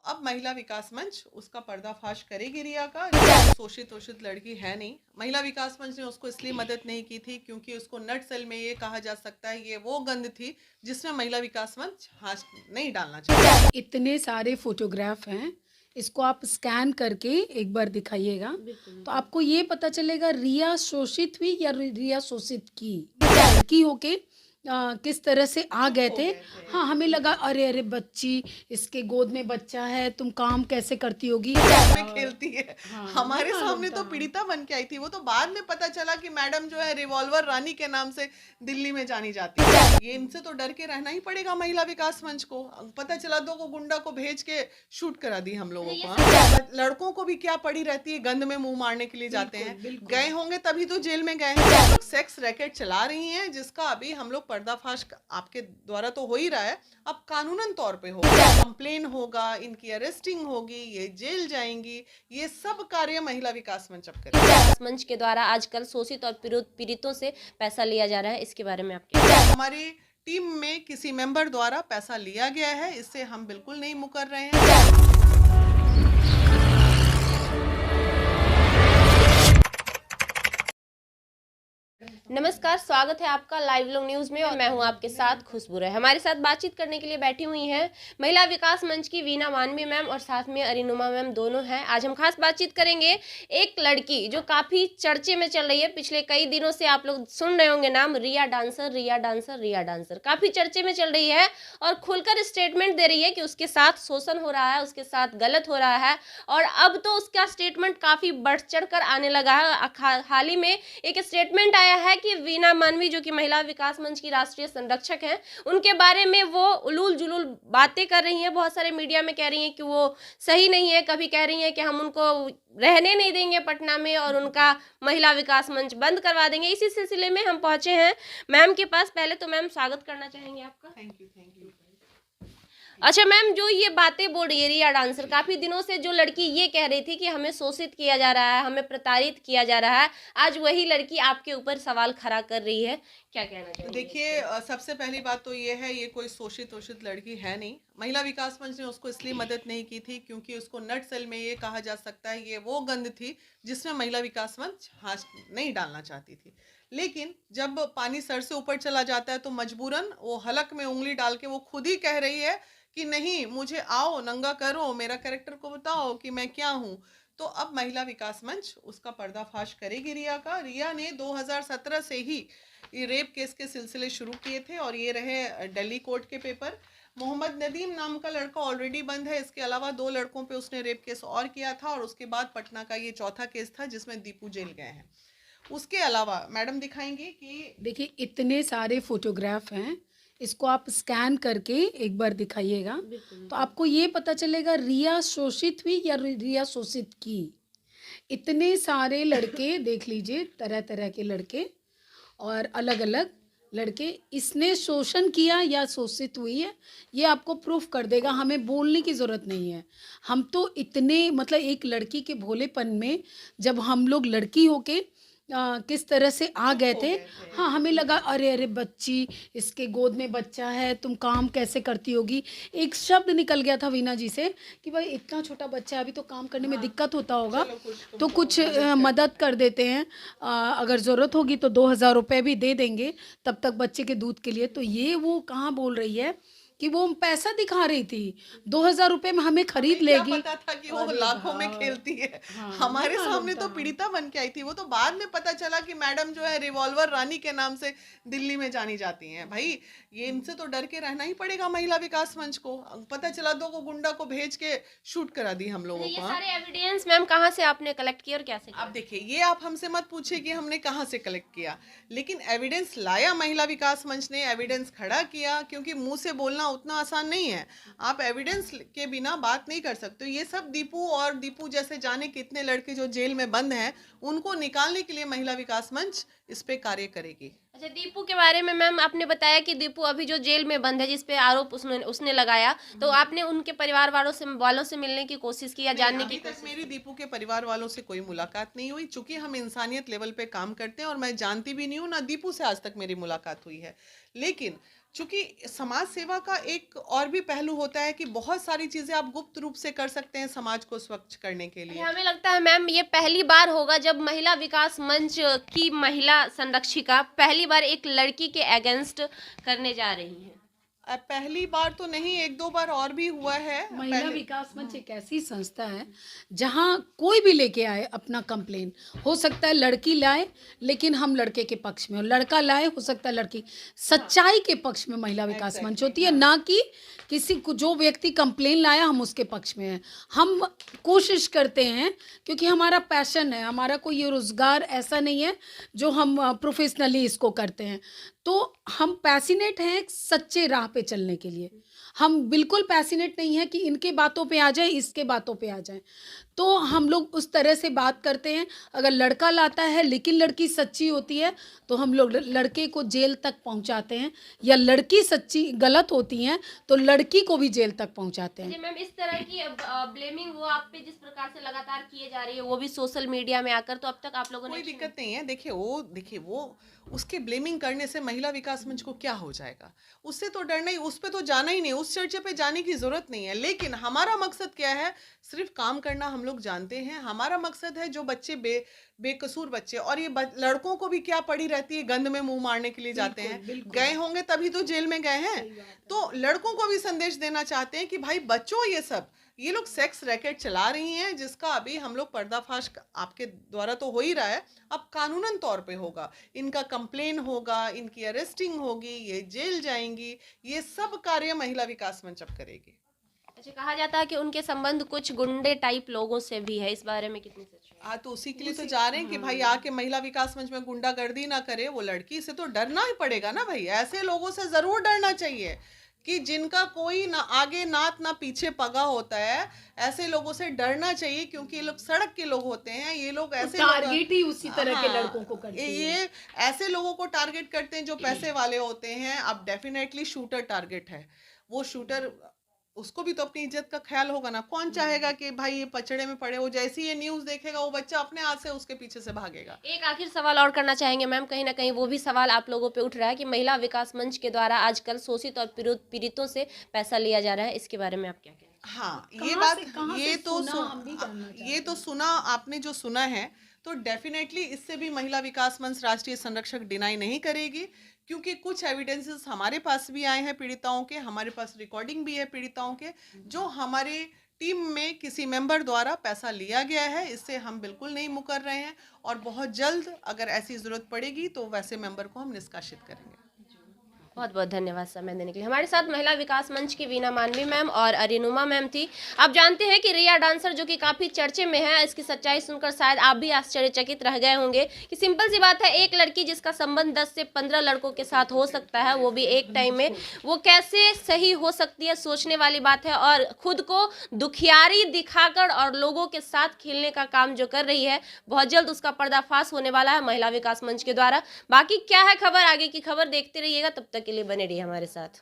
अब महिला विकास मंच उसका पर्दाफाश करेगी रिया का। रिया शोषित लड़की है नहीं। महिला विकास मंच ने उसको इसलिए मदद नहीं की थी क्योंकि उसको नट सेल में ये कहा जा सकता है ये वो गंद थी जिसमें महिला विकास मंच हाथ नहीं डालना चाहिए। इतने सारे फोटोग्राफ हैं, इसको आप स्कैन करके एक बार दिखाइएगा तो आपको ये पता चलेगा रिया शोषित हुई या रिया शोषित की। लड़की होके किस तरह से आ गए थे। हाँ, हमें लगा अरे अरे बच्ची, इसके गोद में बच्चा है, तुम काम कैसे करती होगी। में खेलती है। हाँ, हमारे नहीं सामने तो मालूम था। पीड़िता बन के आई थी। वो तो बाद में पता चला कि मैडम जो है रिवॉल्वर रानी के नाम से दिल्ली में जानी जाती है। ये इनसे तो डर के रहना ही पड़ेगा महिला विकास मंच को। पता चला दो को गुंडा को भेज के शूट करा दी हम लोगों को। हाँ? लड़कों को भी क्या पड़ी रहती है, गंद में मुंह मारने के लिए जाते हैं। गए होंगे तभी तो जेल में गए हैं। सेक्स रैकेट चला रही हैं जिसका अभी हम लोग पर्दाफाश आपके द्वारा तो हो ही रहा है, अब कानूनन तौर पे होगा। कंप्लेन होगा, इनकी अरेस्टिंग होगी, ये जेल जाएंगी। ये सब कार्य महिला विकास मंच अब करेगा। विकास मंच के द्वारा आजकल शोषित और पीड़ितों से पैसा लिया जा रहा है, इसके बारे में आपके हमारी टीम में किसी मेंबर द्वारा पैसा लिया गया है, इससे हम बिल्कुल नहीं मुकर रहे हैं। नमस्कार, स्वागत है आपका लाइव लोग न्यूज में और मैं हूं आपके साथ खुशबू राय। हमारे साथ बातचीत करने के लिए बैठी हुई हैं महिला विकास मंच की वीना मानवी मैम और साथ में अरिनुमा मैम, दोनों हैं। आज हम खास बातचीत करेंगे एक लड़की जो काफी चर्चे में चल रही है। पिछले कई दिनों से आप लोग सुन रहे होंगे नाम, रिया डांसर, रिया डांसर, रिया डांसर काफी चर्चे में चल रही है और खुलकर स्टेटमेंट दे रही है कि उसके साथ शोषण हो रहा है, उसके साथ गलत हो रहा है और अब तो उसका स्टेटमेंट काफी बढ़ चढ़ कर आने लगा है। हाल ही में एक स्टेटमेंट आया है कि वीना मानवी जो कि महिला विकास मंच की राष्ट्रीय संरक्षक हैं, उनके बारे में वो उलूल जुलूल बातें कर रही हैं। बहुत सारे मीडिया में कह रही हैं कि वो सही नहीं है, कभी कह रही हैं कि हम उनको रहने नहीं देंगे पटना में और उनका महिला विकास मंच बंद करवा देंगे। इसी सिलसिले में हम पहुंचे हैं मैम के पास। पहले तो मैम स्वागत करना चाहेंगे आपका। Thank you. अच्छा मैम, जो ये बातें बोल रही है रिया डांसर, काफी दिनों से जो लड़की ये कह रही थी कि हमें शोषित किया जा रहा है, हमें प्रताड़ित किया जा रहा है, आज वही लड़की आपके ऊपर सवाल खड़ा कर रही है, क्या कहना चाहिए? देखिए, सबसे पहली बात तो ये है, ये कोई शोषित लड़की है नहीं। महिला विकास मंच ने उसको इसलिए मदद नहीं की थी क्योंकि उसको नट सेल में ये कहा जा सकता है ये वो गंद थी जिसमें महिला विकास मंच हाथ नहीं डालना चाहती थी। लेकिन जब पानी सर से ऊपर चला जाता है तो मजबूरन वो हलक में उंगली डाल के वो खुद ही कह रही है कि नहीं, मुझे आओ, नंगा करो, मेरा कैरेक्टर को बताओ कि मैं क्या हूँ। तो अब महिला विकास मंच उसका पर्दाफाश करेगी रिया का। रिया ने 2017 से ही ये रेप केस के सिलसिले शुरू किए थे और ये रहे दिल्ली कोर्ट के पेपर। मोहम्मद नदीम नाम का लड़का ऑलरेडी बंद है। इसके अलावा 2 लड़कों पे उसने रेप केस और किया था और उसके बाद पटना का ये चौथा केस था जिसमें दीपू जेल गए हैं। उसके अलावा मैडम दिखाएंगे कि देखिए इतने सारे फोटोग्राफ हैं, इसको आप स्कैन करके एक बार दिखाइएगा तो आपको ये पता चलेगा रिया शोषित हुई या रिया शोषित की। इतने सारे लड़के देख लीजिए, तरह तरह के लड़के और अलग अलग लड़के, इसने शोषण किया या शोषित हुई है ये आपको प्रूफ कर देगा। हमें बोलने की ज़रूरत नहीं है। हम तो इतने मतलब एक लड़की के भोलेपन में जब हम लोग लड़की होके किस तरह से आ गए थे। हाँ, हमें लगा अरे अरे बच्ची, इसके गोद में बच्चा है, तुम काम कैसे करती होगी। एक शब्द निकल गया था वीना जी से कि भाई इतना छोटा बच्चा है, अभी तो काम करने में दिक्कत होता होगा तो कुछ मदद कर देते हैं, अगर ज़रूरत होगी तो 2000 रुपये भी दे देंगे तब तक बच्चे के दूध के लिए। तो ये वो कहाँ बोल रही है कि वो पैसा दिखा रही थी, 2000 रुपये में हमें खरीद लेगी। पता था कि वो लाखों में खेलती है। हमारे सामने तो पीड़िता बन के आई थी। वो तो बाद में पता चला कि मैडम जो है रिवॉल्वर रानी के नाम से दिल्ली में जानी जाती हैं। भाई, ये इनसे तो डर के रहना ही पड़ेगा महिला विकास मंच को। पता चला 2 को गुंडा को भेज के शूट करा दी हम लोगों ये को। सारे एविडेंस मैम कहाँ से आपने कलेक्ट किए और कैसे किए? अब देखिए, ये आप हमसे मत पूछिए कि हमने कहाँ से कलेक्ट किया, लेकिन एविडेंस लाया महिला विकास मंच ने, एविडेंस खड़ा किया। क्योंकि मुंह से बोलना उतना आसान नहीं है, आप एविडेंस के बिना बात नहीं कर सकते। ये सब दीपू और दीपू जैसे जाने कितने लड़के जो जेल में बंद हैं, उनको निकालने के लिए महिला विकास मंच इस पे कार्य करेगी। अच्छा, दीपू के बारे में मैम आपने बताया कि दीपू अभी जो जेल में बंद है, जिस पे आरोप उसने लगाया, तो आपने उनके परिवार वालों से मिलने की कोशिश की या जानने की अभी तक मेरी दीपू के परिवार वालों से कोई मुलाकात नहीं हुई। चूंकि हम इंसानियत लेवल पे काम करते हैं और मैं जानती भी नहीं हूँ, ना दीपू से आज तक मेरी मुलाकात हुई है। लेकिन चूंकि समाज सेवा का एक और भी पहलू होता है कि बहुत सारी चीजें आप गुप्त रूप से कर सकते हैं समाज को स्वच्छ करने के लिए। हमें लगता है मैम ये पहली बार होगा जब महिला विकास मंच की महिला संरक्षिका पहली बार एक लड़की के अगेंस्ट करने जा रही हैं। पहली बार तो नहीं, एक दो बार और भी हुआ है। महिला विकास मंच एक ऐसी संस्था है जहां कोई भी लेके आए अपना कंप्लेन, हो सकता है लड़की लाए लेकिन हम लड़के के पक्ष में, और लड़का लाए हो सकता है लड़की, सच्चाई के पक्ष में महिला विकास मंच होती है, ना कि किसी को जो व्यक्ति कंप्लेन लाया हम उसके पक्ष में हैं। हम कोशिश करते हैं क्योंकि हमारा पैशन है, हमारा कोई ये रोज़गार ऐसा नहीं है जो हम प्रोफेशनली इसको करते हैं, तो हम पैसिनेट हैं सच्चे राह पे चलने के लिए। हम बिल्कुल पैसिनेट नहीं है कि इनके बातों पे आ जाए, इसके बातों पे आ जाए। तो हम लोग उस तरह से बात करते हैं। अगर लड़का लाता है लेकिन लड़की सच्ची होती है तो हम लोग लड़के को जेल तक पहुंचाते हैं, या लड़की सच्ची गलत होती हैं तो लड़की को भी जेल तक पहुंचाते हैं। जी मैम, इस तरह की ब्लेमिंग वो आप पे जिस प्रकार से लगातार किए जा रही है, वो भी सोशल मीडिया में आकर, तो अब तक आप लोगों ने कोई दिक्कत नहीं है। देखिए वो उसके ब्लेमिंग करने से महिला विकास मंच को क्या हो जाएगा? उससे तो डरना ही, उस पे तो जाना ही नहीं, उस चर्चे पे जाने की जरूरत नहीं है। लेकिन हमारा मकसद क्या है? सिर्फ काम करना हम लोग जानते हैं। हमारा मकसद है जो बच्चे बेकसूर बच्चे, और ये लड़कों को भी क्या पड़ी रहती है, गंद में मुंह मारने के लिए जाते हैं, गए होंगे तभी तो जेल में गए हैं। तो लड़कों को भी संदेश देना चाहते हैं कि भाई बच्चों, ये लोग सेक्स रैकेट चला रही हैं, जिसका अभी हम लोग पर्दाफाश आपके द्वारा तो हो ही रहा है, अब कानूनन तौर पे होगा। इनका कंप्लेन होगा, इनकी अरेस्टिंग होगी, ये जेल जाएंगी। ये सब कार्य महिला विकास मंच अब करेगी। अच्छा, कहा जाता है कि उनके संबंध कुछ गुंडे टाइप लोगों से भी है, इस बारे में कितनी सच है? तो उसी के लिए तो जा रहे हैं कि भाई आके महिला विकास मंच में गुंडागर्दी ना करे। वो लड़की से तो डरना ही पड़ेगा ना भाई, ऐसे लोगों से जरूर डरना चाहिए कि जिनका कोई ना आगे नात ना पीछे पगा होता है। ऐसे लोगों से डरना चाहिए क्योंकि ये लोग सड़क के लोग होते हैं। ये लोग ऐसे टारगेट ही उसी तरह के लड़कों को करते हैं। ये ऐसे लोगों को टारगेट करते हैं जो पैसे वाले होते हैं। अब डेफिनेटली शूटर टारगेट है। वो शूटर, उसको भी तो अपनी इज्जत का ख्याल होगा ना। कौन चाहेगा कि भाई ये पचड़े में पड़े? वो जैसे ही ये न्यूज़ देखेगा वो बच्चा अपने हाथ से उसके पीछे से भागेगा। एक आखिर सवाल और करना चाहेंगे मैम, कहीं ना कहीं वो भी सवाल आप लोगों पे उठ रहा है कि महिला विकास मंच के द्वारा आजकल शोषित और पीड़ितों से पैसा लिया जा रहा है, इसके बारे में आप क्या कहें? हाँ, ये तो सुना आपने, जो सुना है तो डेफिनेटली इससे भी महिला विकास मंच राष्ट्रीय संरक्षक डिनाई नहीं करेगी, क्योंकि कुछ एविडेंसेस हमारे पास भी आए हैं पीड़िताओं के, हमारे पास रिकॉर्डिंग भी है पीड़िताओं के, जो हमारे टीम में किसी मेंबर द्वारा पैसा लिया गया है। इससे हम बिल्कुल नहीं मुकर रहे हैं, और बहुत जल्द अगर ऐसी ज़रूरत पड़ेगी तो वैसे मेंबर को हम निष्कासित करेंगे। बहुत बहुत धन्यवाद समय देने के लिए। हमारे साथ महिला विकास मंच की वीना मानवी मैम और अरिनुमा मैम थी। आप जानते हैं कि रिया डांसर जो कि काफ़ी चर्चे में है, इसकी सच्चाई सुनकर शायद आप भी आश्चर्यचकित रह गए होंगे कि सिंपल सी बात है, एक लड़की जिसका संबंध 10 से 15 लड़कों के साथ हो सकता है, वो भी एक टाइम में, वो कैसे सही हो सकती है, सोचने वाली बात है। और खुद को दुखियारी दिखाकर और लोगों के साथ खेलने का काम जो कर रही है, बहुत जल्द उसका पर्दाफाश होने वाला है महिला विकास मंच के द्वारा। बाकी क्या है खबर, आगे की खबर देखते रहिएगा। तब तक के लिए बने रहिए हमारे साथ।